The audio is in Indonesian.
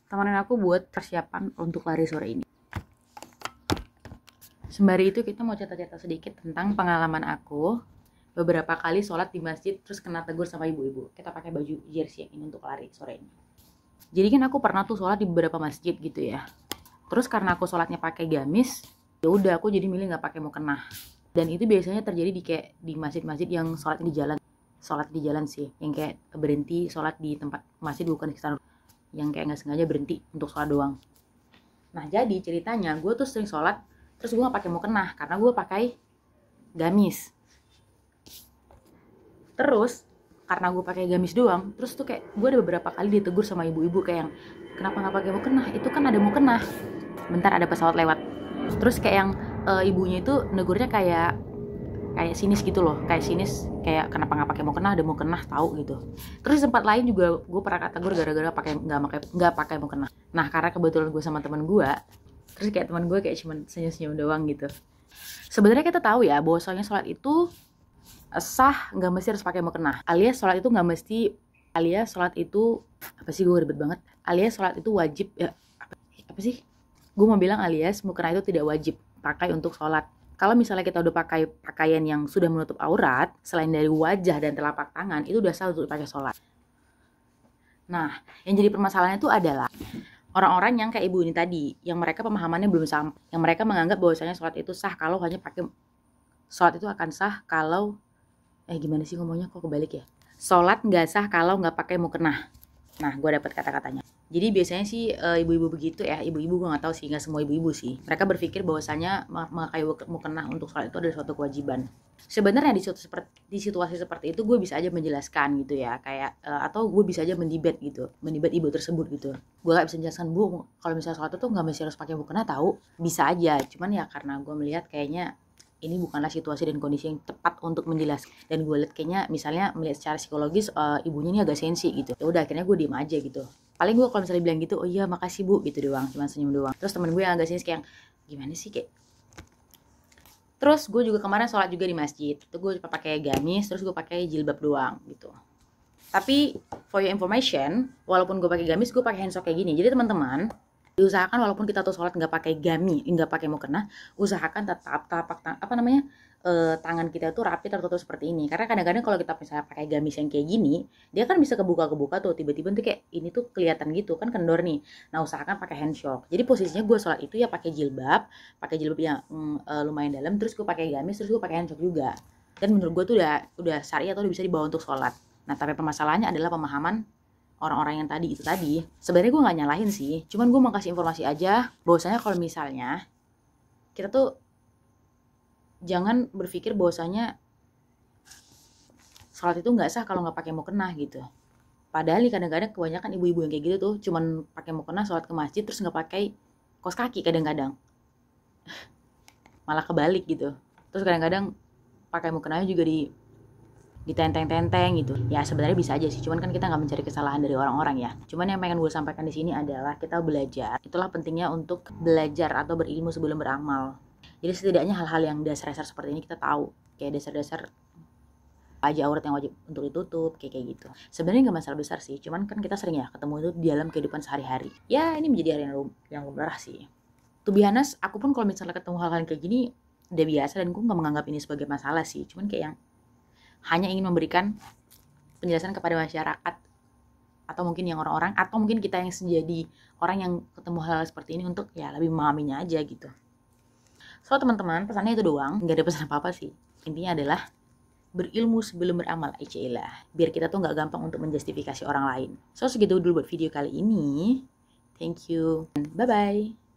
temenin aku buat persiapan untuk lari sore ini. Sembari itu kita mau cerita-cerita sedikit tentang pengalaman aku beberapa kali sholat di masjid terus kena tegur sama ibu-ibu. Kita pakai baju jersey yang ini untuk lari sore ini. Jadi kan aku pernah tuh sholat di beberapa masjid gitu ya. Terus karena aku sholatnya pakai gamis, ya udah aku jadi milih nggak pakai mukena. Dan itu biasanya terjadi di masjid-masjid yang sholat di jalan. Sholat di jalan sih, yang kayak berhenti sholat di tempat masjid bukan di sekitar, yang kayak nggak sengaja berhenti untuk sholat doang. Nah jadi ceritanya gue tuh sering sholat terus gue nggak pakai mukena karena gue pakai gamis. Terus karena gue pakai gamis doang, terus tuh kayak gue ada beberapa kali ditegur sama ibu-ibu kayak yang kenapa nggak pakai mukena? Itu kan ada mukena. Bentar ada pesawat lewat. Terus kayak yang ibunya itu negurnya kayak sinis gitu loh, kayak sinis, kayak kenapa nggak pakai mukena, ada mukena tahu gitu. Terus di tempat lain juga gue pernah kategor gara-gara nggak pakai mukena. Nah karena kebetulan gue sama teman gue, terus kayak teman gue kayak cuman senyum-senyum doang gitu. Sebenarnya kita tahu ya bahwasanya sholat itu sah nggak mesti harus pakai mukena, alias sholat itu nggak mesti, alias sholat itu apa sih, gue ribet banget, alias sholat itu wajib ya, apa sih, gue mau bilang alias mukena itu tidak wajib pakai untuk sholat. Kalau misalnya kita udah pakai pakaian yang sudah menutup aurat, selain dari wajah dan telapak tangan, itu udah sah untuk dipakai sholat. Nah, yang jadi permasalahannya itu adalah orang-orang yang kayak ibu ini tadi, yang mereka pemahamannya belum sampai, yang mereka menganggap bahwasanya sholat itu sah kalau hanya pakai, sholat itu akan sah kalau, gimana sih ngomongnya kok kebalik ya? Sholat nggak sah kalau nggak pakai mukena. Nah, gue dapat kata-katanya. Jadi biasanya sih ibu-ibu begitu ya, ibu-ibu gue nggak tahu sih, nggak semua ibu-ibu sih. Mereka berpikir bahwasanya memakai mukena untuk sholat itu adalah suatu kewajiban. Sebenarnya di situasi seperti itu gue bisa aja menjelaskan gitu ya, kayak atau gue bisa aja mendebat ibu tersebut gitu. Gue gak bisa menjelaskan, bu, kalau misalnya sholat itu nggak mesti harus pakai mukena tahu, bisa aja. Cuman ya karena gue melihat kayaknya ini bukanlah situasi dan kondisi yang tepat untuk menjelaskan, dan gue lihat kayaknya misalnya melihat secara psikologis ibunya ini agak sensi gitu. Ya udah akhirnya gue diem aja gitu. Paling gue kalau misalnya bilang gitu, oh iya makasih bu gitu doang, cuma senyum doang. Terus temen gue yang agak sensi kayak gimana sih kayak. Terus gue juga kemarin sholat juga di masjid, itu gue pakai gamis, terus gue pakai jilbab doang gitu. Tapi for your information, walaupun gue pakai gamis, gue pakai handsock kayak gini. Jadi teman-teman, diusahakan walaupun kita tuh sholat nggak pakai gamis, nggak pakai mukena, usahakan tetap tangan kita tuh rapi tertutup seperti ini. Karena kadang-kadang kalau kita misalnya pakai gamis yang kayak gini, dia kan bisa kebuka tuh, tiba-tiba tuh kayak ini tuh kelihatan gitu kan, kendor nih. Nah usahakan pakai handshock. Jadi posisinya gue sholat itu ya pakai jilbab yang lumayan dalam, terus gue pakai gamis, terus gue pakai handshock juga. Dan menurut gue tuh udah syariah atau udah bisa dibawa untuk sholat. Nah tapi permasalahannya adalah pemahaman orang-orang yang tadi itu tadi. Sebenarnya gue nggak nyalahin sih, cuman gue mau kasih informasi aja bahwasanya kalau misalnya kita tuh jangan berpikir bahwasanya sholat itu nggak sah kalau nggak pakai mukena gitu. Padahal nih kadang-kadang kebanyakan ibu-ibu yang kayak gitu tuh cuman pakai mukena sholat ke masjid terus nggak pakai kaos kaki kadang-kadang. Malah kebalik gitu. Terus kadang-kadang pakai mukenanya juga ditenteng-tenteng gitu. Ya sebenarnya bisa aja sih, cuman kan kita nggak mencari kesalahan dari orang-orang ya. Cuman yang pengen gue sampaikan di sini adalah kita belajar. Itulah pentingnya untuk belajar atau berilmu sebelum beramal. Jadi setidaknya hal-hal yang dasar-dasar seperti ini kita tahu. Kayak dasar-dasar aja aurat yang wajib untuk ditutup, kayak gitu. Sebenarnya nggak masalah besar sih, cuman kan kita sering ya ketemu itu di dalam kehidupan sehari-hari. Ya ini menjadi hal yang lumrah sih. To be honest, aku pun kalau misalnya ketemu hal-hal kayak gini udah biasa dan gue nggak menganggap ini sebagai masalah sih. Cuman kayak yang hanya ingin memberikan penjelasan kepada masyarakat atau mungkin yang orang-orang atau mungkin kita yang menjadi orang yang ketemu hal-hal seperti ini untuk ya lebih memahaminya aja gitu. So teman-teman, pesannya itu doang, nggak ada pesan apa-apa sih. Intinya adalah berilmu sebelum beramal aja lah, biar kita tuh nggak gampang untuk menjustifikasi orang lain. So segitu dulu buat video kali ini. Thank you, bye bye.